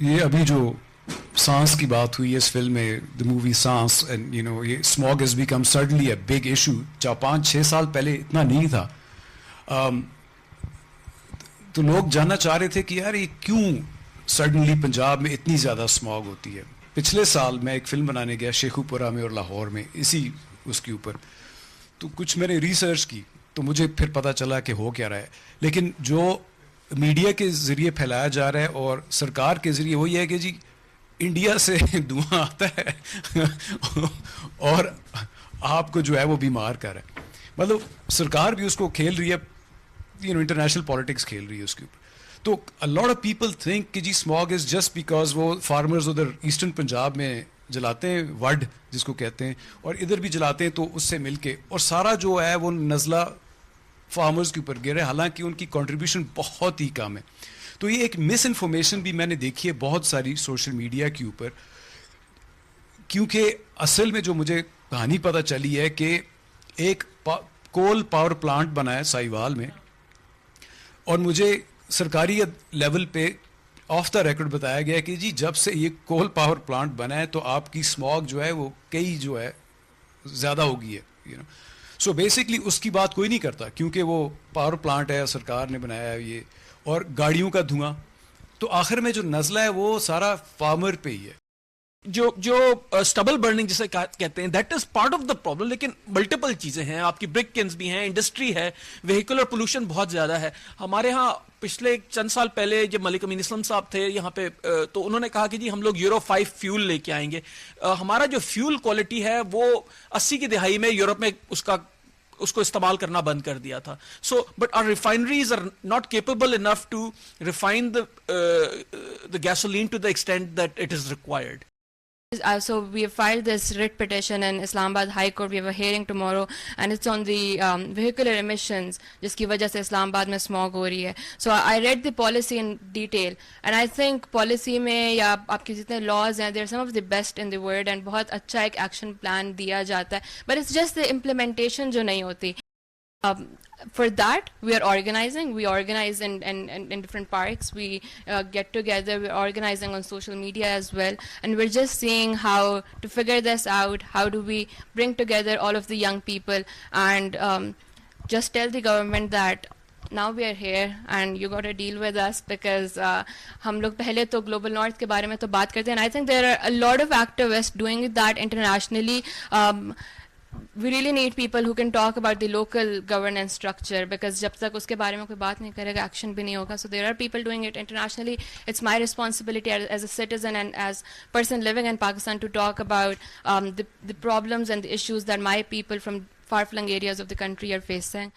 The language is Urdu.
یہ ابھی جو سانس کی بات ہوئی ہے اس فلم میں, دا مووی سانس, اینڈ یہ smog has become suddenly a big issue. 5-6 سال پہلے اتنا نہیں تھا. تو لوگ جاننا چاہ رہے تھے کہ یار یہ کیوں سڈنلی پنجاب میں اتنی زیادہ اسموگ ہوتی ہے. پچھلے سال میں ایک فلم بنانے گیا شیخو پورہ میں اور لاہور میں اسی اس کے اوپر, تو کچھ میں نے ریسرچ کی تو مجھے پھر پتہ چلا کہ ہو کیا رہا ہے. لیکن جو میڈیا کے ذریعے پھیلایا جا رہا ہے اور سرکار کے ذریعے وہ یہ ہے کہ جی انڈیا سے دھواں آتا ہے اور آپ کو جو ہے وہ بیمار کر رہا ہے. مطلب سرکار بھی اس کو کھیل رہی ہے, انٹرنیشنل پالیٹکس کھیل رہی ہے اس کے اوپر. تو a lot of people think کہ جی اسموگ از جسٹ بیکاز وہ فارمرز ادھر ایسٹرن پنجاب میں جلاتے ہیں وڈ جس کو کہتے ہیں, اور ادھر بھی جلاتے ہیں, تو اس سے مل کے اور سارا جو ہے وہ نزلہ فارمرز کے اوپر گر ہے, حالانکہ ان کی کنٹریبیوشن بہت ہی کم ہے. تو یہ ایک مس انفارمیشن بھی میں نے دیکھی ہے بہت ساری سوشل میڈیا کے اوپر, کیونکہ اصل میں جو مجھے کہانی پتہ چلی ہے کہ ایک کول پاور پلانٹ بنا ہے سائیوال میں, اور مجھے سرکاری لیول پہ آف دا ریکارڈ بتایا گیا کہ جی جب سے یہ کول پاور پلانٹ بنا ہے تو آپ کی اسموگ جو ہے وہ کئی جو ہے زیادہ ہو گئی ہے. سو بیسکلی اس کی بات کوئی نہیں کرتا کیونکہ وہ پاور پلانٹ ہے, سرکار نے بنایا ہے یہ, اور گاڑیوں کا دھواں, تو آخر میں جو نزلہ ہے وہ سارا فارمر پہ ہی ہے. جو اسٹبل برننگ جسے کہتے ہیں, that is part of the problem. لیکن ملٹیپل چیزیں ہیں, آپ کی برک کینز بھی ہیں, انڈسٹری ہے, ویہیکولر پولوشن بہت زیادہ ہے. ہمارے ہاں پچھلے چند سال پہلے جب ملک امین اسلم صاحب تھے یہاں پہ, تو انہوں نے کہا کہ جی ہم لوگ یورو 5 فیول لے کے آئیں گے. ہمارا جو فیول کوالٹی ہے وہ 80 کی دہائی میں یورپ میں اس کو استعمال کرنا بند کر دیا تھا. So but are refineries are not capable enough to refine the gasoline to the extent that it is required. So we have filed this writ petition in Islamabad High Court. We have a hearing tomorrow and it's on the vehicular emissions jiski wajah se Islamabad mein smog ho rahi hai. So I read the policy in detail and I think policy mein ya aapke jitne laws hain, they are some of the best in the world and bahut acha ek action plan diya jata hai, but it's just the implementation jo nahi hoti. For that we are organizing. We organize in different parks. We get together. We're organizing on social media as well, and we're just seeing how to figure this out. How do we bring together all of the young people and just tell the government that now we are here and you got to deal with us, because hum log pehle to global north ke bare mein to baat karte hain, and I think there are a lot of activists doing that internationally. We really need people who can talk about the local governance structure, because jab tak uske bare mein koi baat nahi karega, action bhi nahi hoga. So there are people doing it internationally. It's my responsibility as a citizen and as person living in Pakistan to talk about the problems and the issues that my people from far-flung areas of the country are facing.